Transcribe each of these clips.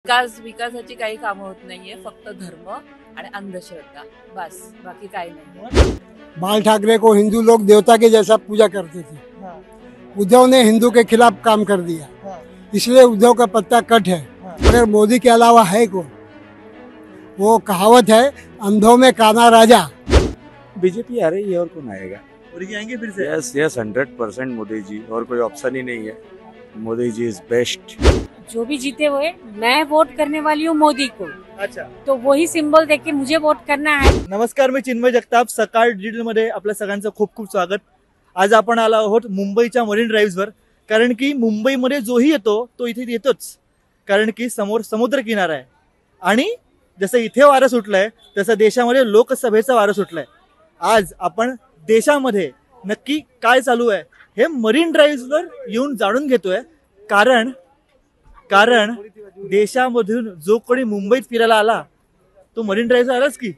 विकासाची काही कामं होत नाहीये, फक्त धर्म आणि अंधश्रद्धा, बस बाकी काही नाही। बाल ठाकरे को हिंदू लोग देवता के जैसा पूजा करते थे। हाँ, उद्धव ने हिंदू के खिलाफ काम कर दिया, हाँ, इसलिए उद्धव का पत्ता कट है। हाँ। मगर मोदी के अलावा है कौन? वो कहावत है, अंधों में काना राजा। बीजेपी आ रही है और कौन आएगा? मोदी आएंगे फिर से। यस यस 100% मोदी जी, और कोई ऑप्शन ही नहीं है। Modi ji is best. जो भी जीते हुए मैं वोट करने वाली हूँ मोदी को, अच्छा, तो वही सिंबल देख के मुझे वोट करना है। नमस्कार, मी चिन्मय जगताप, सकाळ डिजिटल मध्ये आपल्या सगळ्यांचं खूप खूप स्वागत। आज आपण आलो आहोत मुंबईच्या मरीन ड्राईव्हवर, कारण की मुंबईमध्ये जोही येतो तो इथे येतोच, कारण की समोर समुद्र किनारा आहे आणि जसं इथे वारं सुटलंय तसं देशामध्ये लोकसभेचं वारं सुटलंय। आज आपण देशामध्ये नक्की काय चालू आहे हे मरीन ड्राईव्हवर येऊन जाणून घेतोय, कारण देशामधून जो कोणी मुंबईत फिरायला आला तो मरीन ड्राईव्हवर आलाच की।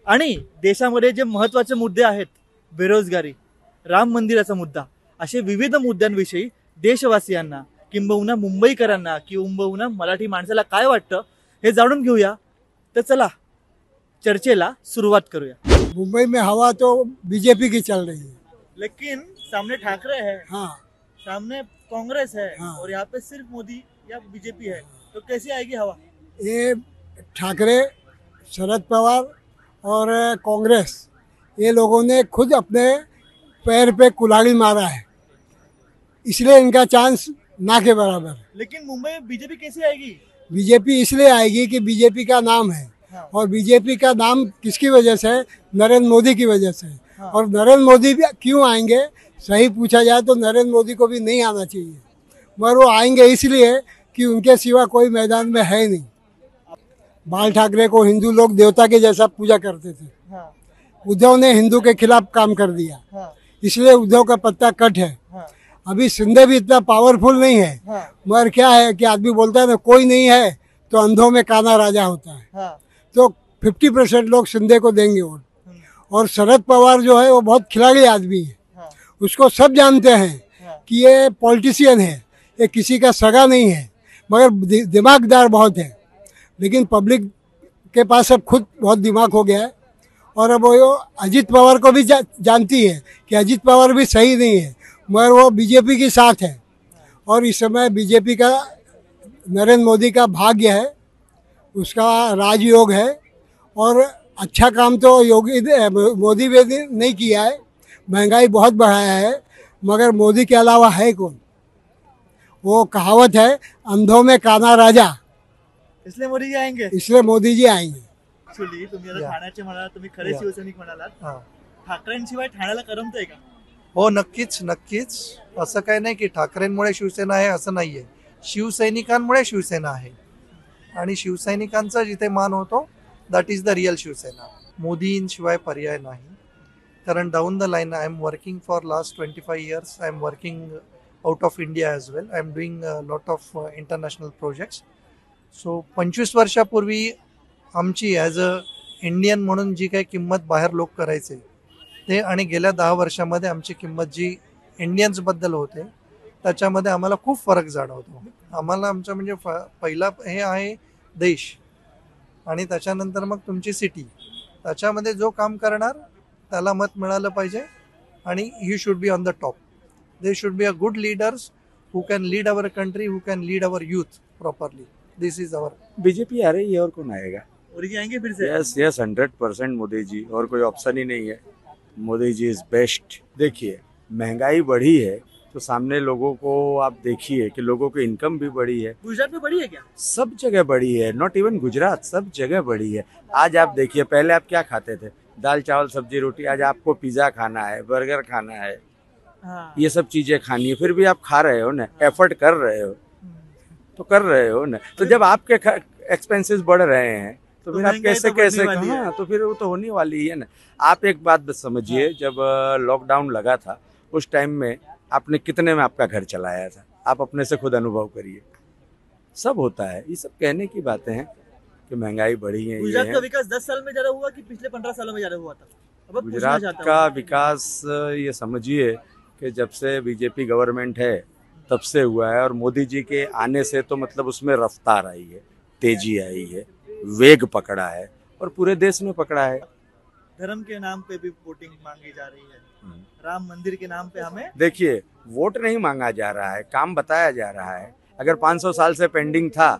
आणि देशामध्ये जे महत्त्वाचे मुद्दे आहेत, बेरोजगारी, राम मंदिराचा मुद्दा, असे विविध मुद्द्यांविषयी देशवासियांना किंबहुना मुंबईकरांना किंबहुना मराठी माणसाला काय वाटतं हे जाणून घेऊया। तर चला चर्चेला सुरुवात करूया। मुंबई में हवा तो बीजेपी की चल रही है। लेकिन सामने ठाकरे है, हाँ, सामने कांग्रेस है, हाँ। और यहाँ पे सिर्फ मोदी या बीजेपी है, तो कैसी आएगी हवा? ये ठाकरे, शरद पवार और कांग्रेस, ये लोगों ने खुद अपने पैर पे कुल्हाड़ी मारा है, इसलिए इनका चांस ना के बराबर है। लेकिन मुंबई में बीजेपी कैसी आएगी? बीजेपी इसलिए आएगी कि बीजेपी का नाम है, हाँ, और बीजेपी का नाम किसकी वजह से है? नरेंद्र मोदी की वजह से है। हाँ। और नरेंद्र मोदी भी क्यों आएंगे, सही पूछा जाए तो नरेंद्र मोदी को भी नहीं आना चाहिए, मगर वो आएंगे इसलिए कि उनके सिवा कोई मैदान में है नहीं। बाल ठाकरे को हिंदू लोग देवता के जैसा पूजा करते थे। हाँ, उद्धव ने हिंदू के खिलाफ काम कर दिया, हाँ, इसलिए उद्धव का पत्ता कट है। हाँ, अभी शिंदे भी इतना पावरफुल नहीं है, हाँ, मगर क्या है कि आदमी बोलता है ना, कोई नहीं है तो अंधों में काना राजा होता है। हाँ, तो 50% लोग शिंदे को देंगे वोट। हम्म, और शरद पवार जो है वो बहुत खिलाड़ी आदमी है, हाँ, उसको सब जानते हैं हाँ, कि ये पॉलिटिशियन है, ये किसी का सगा नहीं है, मगर दिमागदार बहुत है। लेकिन पब्लिक के पास अब खुद बहुत दिमाग हो गया है, और अब वो अजित पवार को भी जानती है कि अजित पवार भी सही नहीं है, मगर वो बीजेपी के साथ है। और इस समय बीजेपी का नरेंद्र मोदी का भाग्य है, उसका राजयोग है, और अच्छा काम तो मोदी भी नहीं किया है, महंगाई बहुत बढ़ाया है, मगर मोदी के अलावा है कौन? वो कहावत है, अंधों में काना राजा, इसलिए मोदी जी आएंगे। इसलिए मोदी जी आएंगे। ऍक्च्युली तुम्ही आता या. ठाण्याचे म्हणालात, तुम्ही खरे या. शिवसैनिक म्हणालात, हा. ठाकरेंशिवाय ठाण्याला करमतंय का? हो, नक्कीच नक्कीच। असं काही नाही की ठाकरेंमुळे शिवसेना आहे असं नाहीये, शिवसैनिकांमुळे शिवसेना आहे, आणि शिवसैनिकांचा जिथे मान होतो that is the real Shivsena. मोदींशिवाय पर्याय नाही, कारण down the line I am working for last 25 years, I am working out of India as well, I am doing lot of international projects. So 25 वर्षापूर्वी आमची ॲज अ इंडियन म्हणून जी काही किंमत बाहेर लोक करायचे ते, आणि गेल्या 10 वर्षामध्ये आमची किंमत जी इंडियन्सबद्दल होते त्याच्यामध्ये आम्हाला खूप फरक जाणवतो। आम्हाला आमचं म्हणजे पहिला हे आहे देश, आणि त्याच्यानंतर मग तुमची सिटी, त्याच्यामध्ये जो काम करणार त्याला मत मिळालं पाहिजे, आणि he should be on the top. They should be a good leaders who can lead our country, who can lead our youth properly. This is our. BJP आ रही है और कौन आएगा? मोदी जी आएंगे फिर से। यस यस 100% मोदी जी, और कोई ऑप्शन ही नहीं है। Modi ji is best. देखिए, महंगाई बढ़ी है तो सामने लोगों को आप देखिए कि लोगों की इनकम भी बढ़ी है, गुजरात में बड़ी है क्या? सब जगह बढ़ी है, नॉट इवन गुजरात, सब जगह बढ़ी है। आज आप देखिए, पहले आप क्या खाते थे? दाल चावल सब्जी रोटी, आज आपको पिज्जा खाना है, बर्गर खाना है, हाँ, ये सब चीजें खानी है, फिर भी आप खा रहे हो ना, एफर्ट कर रहे हो तो कर रहे हो ना। तो जब आपके एक्सपेंसेस बढ़ रहे हैं तो फिर आप महंगाई कैसे तो बढ़ने कैसे वाली है। हाँ, तो फिर वो तो होने वाली है ना। आप एक बात बस समझिए, जब लॉकडाउन लगा था उस टाइम में आपने कितने में आपका घर चलाया था? आप अपने से खुद अनुभव करिए। सब होता है, ये सब कहने की बातें हैं कि महंगाई बढ़ी है, ये गुजरात का है। विकास 10 साल में ज्यादा हुआ कि पिछले 15 सालों में ज्यादा हुआ था? अब पूछना गुजरात चाहता का हूं। विकास ये समझिए कि जब से बीजेपी गवर्नमेंट है तब से हुआ है। और मोदी जी के आने से तो मतलब उसमें रफ्तार आई है, तेजी आई है, वेग पकड़ा है और पूरे देश में पकड़ा है। धर्म के नाम पे भी वोटिंग मांगी जा रही है, राम मंदिर के नाम पे हमें देखिए, वोट नहीं मांगा जा रहा है, काम बताया जा रहा है। अगर 500 साल से पेंडिंग था,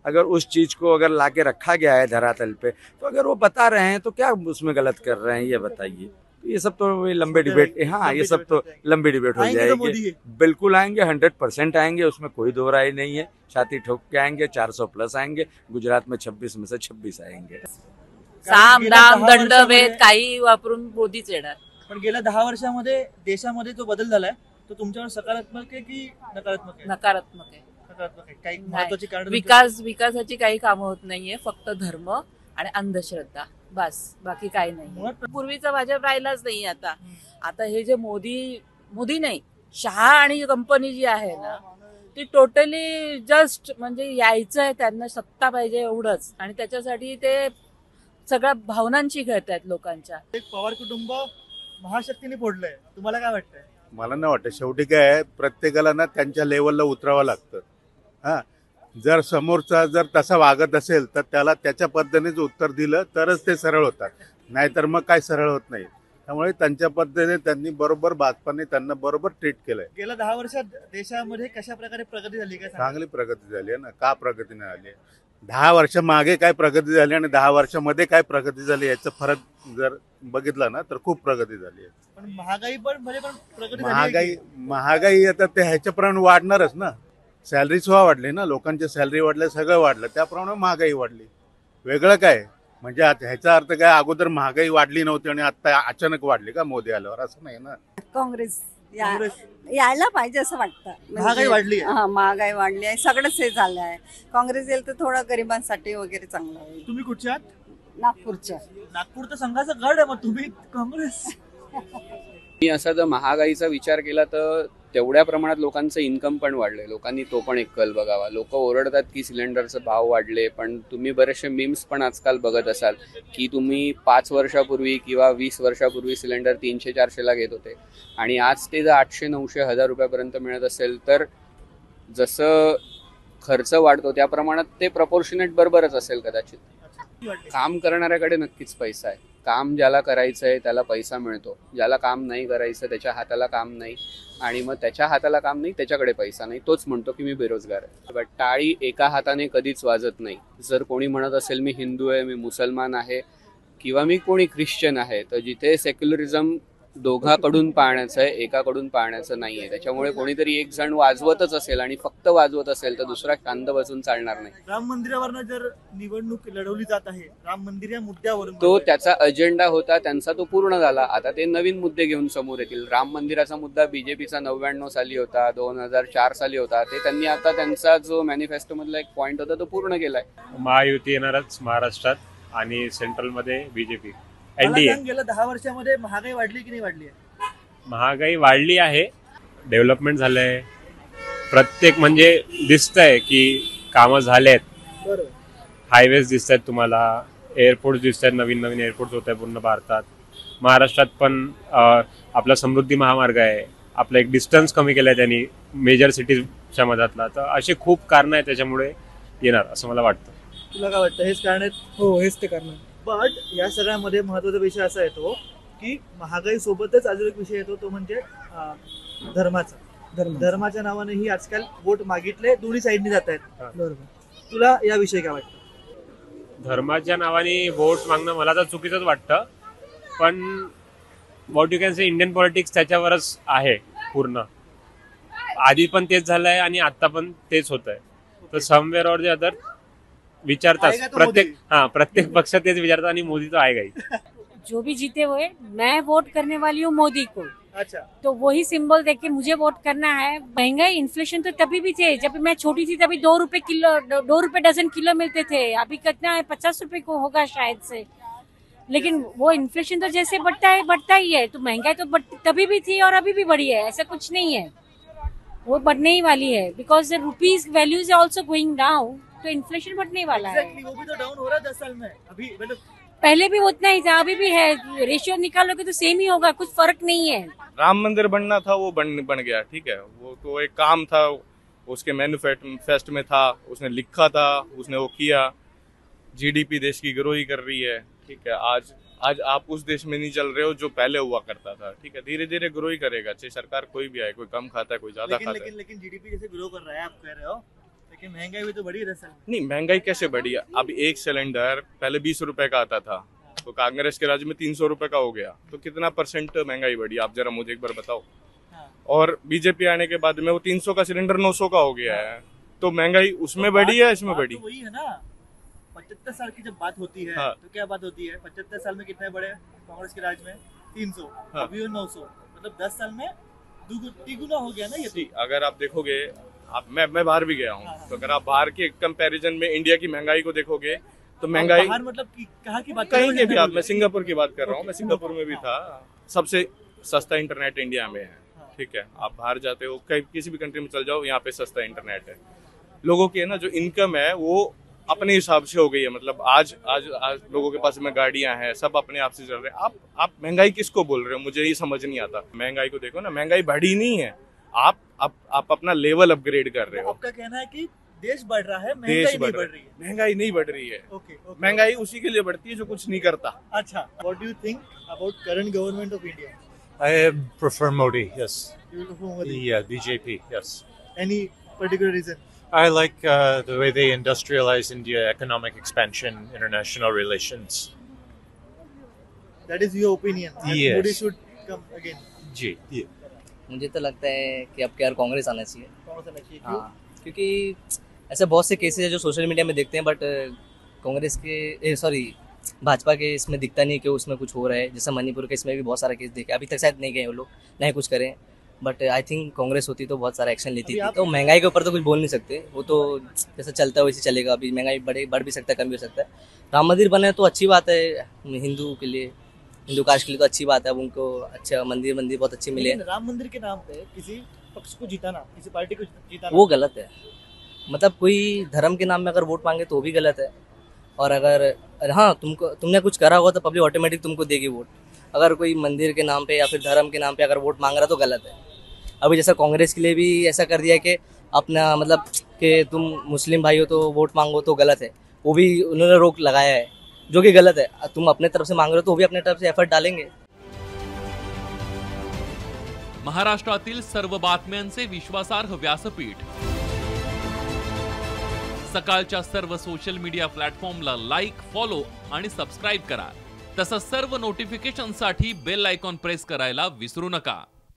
अगर उस चीज को अगर लाके रखा गया है धरातल पे, तो अगर वो बता रहे हैं तो क्या उसमें गलत कर रहे हैं, ये बताइए। ये सब तो लंबे डिबेट, हाँ ये सब तो लंबी डिबेट हो आएंगे तो मोदी जाएगी। है। बिल्कुल आएंगे, 100% आएंगे, उसमें कोई दो राय नहीं है। छाती ठोक के आएंगे, 400 प्लस आएंगे। गुजरात में 26 में से 26 आएंगे। साम गेल्या दाम 10 दंड वर्षामध्ये- भेद काही वापरून मोदीच येणार. पण गेल्या 10 वर्षामध्ये देशामध्ये जो बदल झालाय तो तुमच्यावर सकारात्मक आहे की नकारात्मक आहे? नकारात्मक आहे. सकारात्मक आहे. काही नाही. महत्वाची कारण विकासाची काही कामं होत नाहीये, फक्त धर्म आणि अंधश्रद्धा, बस बाकी काही नाही. मुळात- पूर्वीचा भाजप राहिलाच नाही आता. आता हे जे मोदी नाही, शहा आणि कंपनी जी आहे ना, ती टोटली जस्ट म्हणजे यायचं आहे, त्यांना सत्ता पाहिजे एवढंच, आणि त्याच्यासाठी ते सगळ्या भावनांची खेळतायत लोकांच्या. एक पवार कुटुंब महाशक्तीने फोडलंय, तुम्हाला काय वाटतंय? मला नाही वाटत. शेवटी काय आहे, प्रत्येकाला ना त्यांच्या लेवलला उतरावं लागतं. हां, जर समोरचा जर तसा वागत असेल तर त्याला त्याच्या पद्धतीनेच उत्तर दिलं तरच ते सरळ होतात, नाहीतर मग काय सरळ होत नाही. त्यामुळे त्यांच्या पद्धतीने त्यांनी बरोबर भाजपाने त्यांना बरोबर ट्रीट केलंय. गेल्या 10 वर्षात देशामध्ये कशा प्रकारे प्रगती झाली काय सांगा? चांगली प्रगती झाली आहे ना. का प्रगती नाही झाली? 10 वर्ष मागे काय प्रगती झाली आणि 10 वर्षामध्ये काय प्रगती झाली याचा फरक जर बघितला ना तर खूप प्रगती झाली आहे. पण महागाई पण मध्ये पण प्रगती झाली आहे की? महागाई आता ते ह्याच्याप्रमाणे वाढणारच ना. सॅलरी सुद्धा वाढली ना, लोकांची सॅलरी वाढली, सगळं वाढलं, त्याप्रमाणे महागाई वाढली. वेगळं काय म्हणजे आता ह्याचा अर्थ काय, अगोदर महागाई वाढली नव्हती आणि आता अचानक वाढली का मोदी आल्यावर? असं नाही ना. काँग्रेस काँग्रेस यायला पाहिजे असं वाटतं. महागाई वाढली आहे. हा, महागाई वाढली आहे, सगळंच हे झालं आहे. काँग्रेस येईल तर थोडं गरिबांसाठी वगैरे चांगलं होईल. तुम्ही कुठच्या आहात? नागपूरच्या. नागपूर तर संघाचा गड आहे, मग तुम्ही काँग्रेस. मी असा जर महागाईचा विचार केला तर तेवढ्या प्रमाणात लोकांचं इन्कम पण वाढलंय. लोकांनी तो पण एक कल बघावा. लोक ओरडतात की सिलेंडरचे भाव वाढले, पण तुम्ही बरेचसे मीम्स पण आजकाल बघत असाल की तुम्ही 5 वर्षापूर्वी किंवा 20 वर्षापूर्वी सिलेंडर 300-400ला घेत होते आणि आज ते जर 800-900 1000 रुपयापर्यंत मिळत असेल तर जसं खर्च वाढतो त्या प्रमाणात ते प्रपोर्शनेट बरोबरच असेल कदाचित. काम करणाऱ्याकडे नक्कीच पैसा आहे. काम ज्याला करायचं आहे त्याला पैसा मिळतो. ज्याला काम नाही करायचं त्याच्या हाताला काम नाही, आणि मग त्याच्या हाताला काम नाही, त्याच्याकडे पैसा नाही, तोच म्हणतो की मी बेरोजगार आहे. बट टाळी एका हाताने कधीच वाजत नाही. जर कोणी म्हणत असेल मी हिंदू आहे, मी मुसलमान आहे किंवा मी कोणी ख्रिश्चन आहे, तर जिथे सेक्युलरिझम दोघाकडून पाहण्याचं आहे, एकाकडून पाहण्याचं नाही आहे. त्याच्यामुळे कोणीतरी एक जण वाजवतच असेल आणि फक्त वाजवत असेल तर दुसरा शांत बसून चालणार नाही. राम मंदिरावरनं जर निवडणूक लढवली जात आहे, राम मंदिर या मुद्द्यावरून, तो त्याचा अजेंडा होता, त्यांचा तो पूर्ण झाला. आता ते नवीन मुद्दे घेऊन समोर येतील. राम मंदिराचा मुद्दा बीजेपीचा 99 साली होता, 2004 साली होता. ते त्यांनी आता त्यांचा जो मॅनिफेस्टो मधला एक पॉइंट होता तो पूर्ण केलाय. महायुती येणारच महाराष्ट्रात आणि सेंट्रलमध्ये बीजेपी, मला एनडीए. सांग, गेल्या 10 वर्षामध्ये महागाई वाढली की नाही वाढली आहे? महागाई वाढली आहे, डेव्हलपमेंट झालंय. प्रत्येक म्हणजे दिसतंय की कामं झालेत. बरोबर. हायवेज दिसत आहेत तुम्हाला, एअरपोर्ट दिसत आहेत, नवीन नवीन एअरपोर्ट होत आहे पूर्ण भारतात. महाराष्ट्रात पण आपला समृद्धी महामार्ग आहे. आपला एक डिस्टन्स कमी केलाय त्यांनी मेजर सिटीजच्या मधातला. तर असे खूप कारणं आहेत त्याच्यामुळे येणार असं मला वाटतं. तुला काय वाटतं हेच कारण आहेत? हो, हेच ते कारण. बट या सगळ्यामध्ये महत्वाचा विषय असा येतो की महागाई सोबतच अजून एक विषय येतो, तो म्हणजे धर्माचा. धर्माच्या नावानेही आजकाल वोट मागितले दोन्ही साईडनी जात आहेत. बरोबर. तुला याविषयी काय वाटतं? धर्माच्या नावाने वोट मागणं मला तर चुकीचंच वाटतं, पण what you can say Indian politics त्याच्यावरच आहे पूर्ण. आधी पण तेच झालंय आणि आता पण तेच होत आहे. तर समवेअर ऑर द अदर विचारतात प्रत्येक पक्ष तेच विचारतात आणि मोदी तो आएगा ही. जो भी जीते हुए मैं वोट करने वाली हूँ मोदी को. अच्छा, तो वही सिंबल देख के मुझे वोट करना है. महंगाई इन्फ्लेशन तो तभी भी थे, जब मैं छोटी थी तभी 2 रुपए डजन किलो मिलते थे. अभी कितना है, 50 रुपए को होगा शायद से. लेकिन वो इन्फ्लेशन तो जैसे बढ़ता ही है. तो महंगाई तो तभी भी थी और अभी भी बढ़ी है, ऐसा कुछ नहीं है. वो बढ़ने ही वाली है, because rupees values also going down. तो इन्फ्लेशन बढ़ने वाला है. वो भी तो डाउन हो रहा है 10 साल में. अभी मतलब पहले भी उतना ही था, अभी भी है. रेशियो निकालोगे तो सेम ही होगा, कुछ फर्क नहीं है. राम मंदिर बनना था वो बन गया, ठीक है, वो तो एक काम था, उसके मैनिफेस्ट में था, उसने लिखा था, उसने वो किया। जीडीपी देश की ग्रो ही कर रही है, ठीक है। आज आप उस देश में नहीं चल रहे हो जो पहले हुआ करता था, ठीक है। धीरे धीरे ग्रो ही करेगा, चाहे सरकार कोई भी आए, कोई कम खाता है, कोई ज्यादा खाता है। लेकिन जीडीपी जैसे ग्रो कर रहा है आप कह रहे हो, लेकिन महंगाई भी तो बढ़ी रही है। नहीं, महंगाई कैसे बढ़ी है? अब एक सिलेंडर पहले 20 रुपए का आता था, तो कांग्रेस के राज्य में 300 रुपए का हो गया, तो कितना परसेंट महंगाई बढ़ी आप जरा मुझे एक बार बताओ। और बीजेपी आने के बाद में वो 300 का सिलेंडर 900 का हो गया है, तो महंगाई उसमें बढ़ी है, इसमें बढ़ी? वही है ना, 75 साल की जब बात होती है तो क्या बात होती है? 75 साल में कितने बढ़े कांग्रेस के राज में? 300, अभी 900, मतलब 10 साल में तिगुना हो गया ना ये। अगर आप देखोगे, मैं बाहर भी गया हूँ, तो अगर आप बाहर के कंपैरिजन में इंडिया की महंगाई को देखोगे तो महंगाई बाहर मतलब कहाँ की बात? कहीं के भी आप, मैं सिंगापुर की बात कर रहा हूँ, मैं सिंगापुर में भी था, सबसे सस्ता इंटरनेट इंडिया में है, ठीक है। आप बाहर जाते हो, किसी भी कंट्री में चल जाओ, यहाँ पे सस्ता इंटरनेट है। लोगों की है ना जो इनकम है वो अपने हिसाब से हो गई है, मतलब आज लोगों के पास में गाड़ियां हैं, सब अपने आप से चल रहे हैं। आप महंगाई किसको बोल रहे हो? मुझे ये समझ नहीं आता। महंगाई को देखो ना, महंगाई बढ़ी नहीं है, आप अपना लेवल अपग्रेड कर रहे हो। आपका कहना है कि देश बढ़ रहा है, महंगाई नहीं बढ़ रही है? महंगाई नहीं बढ़ रही है। महंगाई उसी के लिए बढ़ती है जो कुछ नहीं करता। अच्छा, what do you think about current government of India? I prefer Modi, yes. You prefer Modi? Yeah, BJP, yes. Any particular reason? I like the way they industrialize India, economic expansion, international relations. That is your opinion. Yes. Modi should come again. जी, मुझे तो लगता है कि अब क्या कांग्रेस आना चाहिए। कांग्रेस आना चाहिए, क्यों? हाँ, क्योंकि ऐसे बहुत से केसेस है जो सोशल मीडिया में देखते हैं, बट कांग्रेस के भाजपा के इसमें दिखता नहीं कि उसमें कुछ हो रहा है। जैसे मणिपुर के इसमें भी बहुत सारा केस देखे, अभी तक शायद नहीं गए वो लोग, नहीं कुछ करें, बट आई थिंक कांग्रेस होती तो बहुत सारा एक्शन लेती थी। तो महंगाई के ऊपर तो कुछ बोल नहीं सकते, वो तो जैसा चलता है वैसे चलेगा। अभी महंगाई बढ़ भी सकता है, कम भी हो सकता है। राम मंदिर बने तो अच्छी बात है, हिंदू के लिए, हिंदू कास्ट के लिए तो अच्छी बात है। अब उनको अच्छा मंदिर बहुत अच्छे मिले। राम मंदिर के नाम पे किसी पक्ष को जिताना, किसी पार्टी को जिताना, वो गलत है। मतलब कोई धर्म के नाम में अगर वोट मांगे तो वो भी गलत है। और अगर हाँ तुमने कुछ करा होगा तो पब्लिक ऑटोमेटिक तुमको देगी वोट। अगर कोई मंदिर के नाम पे या फिर धर्म के नाम पे अगर वोट मांग रहा तो गलत है। अभी जैसा कांग्रेस के लिए भी ऐसा कर दिया कि अपना मतलब कि तुम मुस्लिम भाई हो तो वोट मांगो तो गलत है, वो भी उन्होंने रोक लगाया है, जो कि गलत है। तुम अपने तरफ से मांग रहे हो तो वो भी अपने तरफ से एफर्ट डालेंगे। महाराष्ट्रातील सर्व बातम्यांचे विश्वासार्ह व्यासपीठ, सकाळच्या सर्व सोशल मीडिया प्लॅटफॉर्मला लाईक, फॉलो आणि सबस्क्राईब करा। तसंच सर्व नोटिफिकेशनसाठी बेल आयकॉन प्रेस करायला विसरू नका।